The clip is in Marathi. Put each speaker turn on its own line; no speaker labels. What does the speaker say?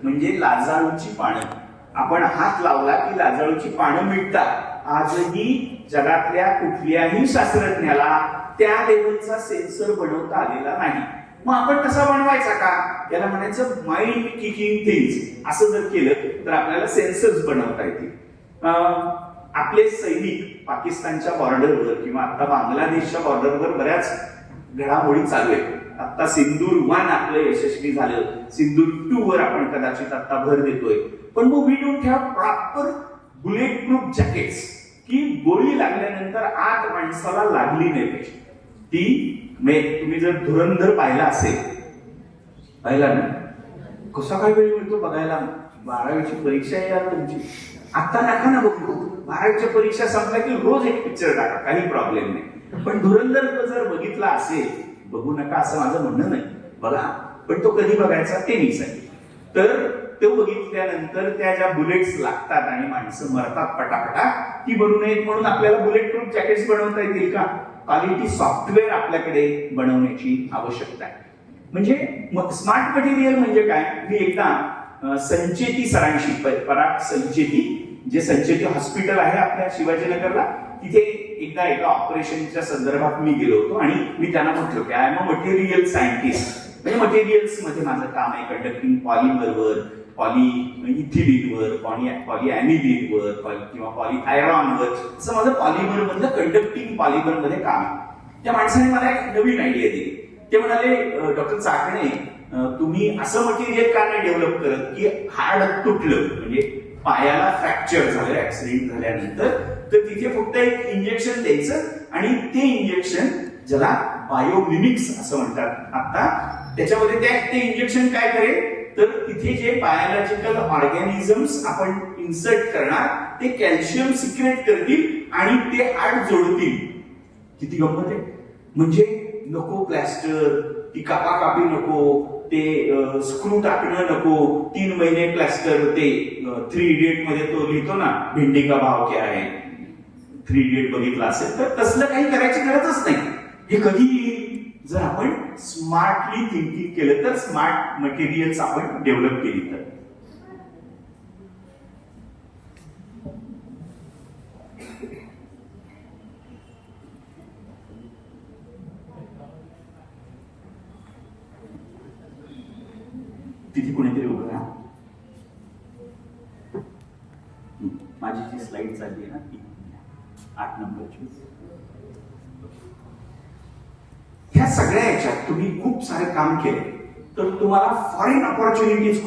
म्हणजे लाजाळूची पानं. आपण हात लावला की लाजाळूची पानं मिटतात. आजही जगातल्या कुठल्याही शास्त्रज्ञाला त्या लेवलचा सेन्सर बनवता आलेला नाही. मग आपण कसा बनवायचा का? याला म्हणायचं माइंड किकिंग थिंग्स. असं जर केलं तर आपल्याला सेन्सर्स बनवता येतील. आपले सैनिक पाकिस्तानच्या बॉर्डरवर किंवा आता बांगलादेशच्या बॉर्डरवर बऱ्याच घडामोडी चालू आहेत. आता सिंदूर 1 आपलं यशस्वी झालं. सिंदूर 2 वर आपण कदाचित आता भर देतोय. पण मग we don't have proper bulletproof jackets, की गोळी लागल्यानंतर आत माणसाला लागली नाही पाहिजे. ती तुम्ही जर धुरंधर पाहिला असेल, पाहिला ना, कसा काय वेळ मिळतो बघायला. 12वीची परीक्षा आहे यार तुमची, आता नका ना बघू. 12वीच्या परीक्षा संपल्या की रोज एक पिक्चर टाका, काही प्रॉब्लेम नाही. पण धुरंधर जर बघितला असेल, बघू नका असं माझं म्हणणं नाही, बघा. पण तो कधी बघायचा ते मी सांगेन. तर तो बघितल्यानंतर त्या ज्या बुलेट्स लागतात आणि माणसं मरतात पटापटा, ती बनू नयेत म्हणून आपल्याला बुलेट प्रूफ जॅकेट्स बनवता येतील का? क्वालिटी सॉफ्टवेअर आपल्याकडे बनवण्याची आवश्यकता आहे. म्हणजे स्मार्ट मटेरियल म्हणजे काय? मी एकदा संचेती सरांशी, पराग संचेती, जे संचेती हॉस्पिटल आहे आपल्या शिवाजीनगरला, तिथे एकदा एका ऑपरेशनच्या संदर्भात मी गेलो होतो आणि मी त्यांना म्हटलं की I am a material scientist. म्हणजे मटेरियल्स मध्ये माझं काम आहे. कंडक्टिंग पॉलिमरवर, पॉलिइथिलीनवर, पॉलिॲनिलीनवर किंवा पॉलिथायरॉनवर, असं माझं पॉलिमर मधलं कंडक्टिंग पॉलिमर मध्ये काम आहे. त्या माणसाने मला एक नवीन आयडिया दिली. ते म्हणाले, डॉक्टर चाकणे, तुम्ही असं मटेरियल का नाही डेव्हलप करत की हाड तुटलं, म्हणजे पायाला फ्रॅक्चर झालं ऍक्सिडेंट झाल्यानंतर, तर तिथे फक्त एक इंजेक्शन द्यायचं आणि ते इंजेक्शन, ज्याला बायोमिमिक्स असं म्हणतात आता, त्याच्यामध्ये ते इंजेक्शन काय करेल, तर तिथे जे बायोलॉजिकल ऑर्गॅनिझम्स आपण इन्सर्ट करणार ते कॅल्शियम सिक्रेट करतील आणि ते हाड जोडतील. किती गंमत आहे. म्हणजे नको प्लॅस्टर, ती कापाकापी नको, ते स्क्रू टाकणं नको, 3 महिने प्लॅस्टर. ते 3 इडियट मध्ये तो लिहितो ना, भिंडी का भाव क्या आहे, 3 इडियट बघितला असेल तर तसलं काही करायची गरजच नाही. हे कधी जर आपण स्मार्टली थिंकिंग केलं तर, स्मार्ट मटेरियल्स आपण डेव्हलप केली तर. तिथे कुणीतरी उभं राहा. माझी जी स्लाइड चालली आहे ना, ती 8 नंबरची. ह्या सगळ्या याच्यात तुम्ही खूप सारे काम केले तर तुम्हाला फॉरेन ऑपॉर्च्युनिटीज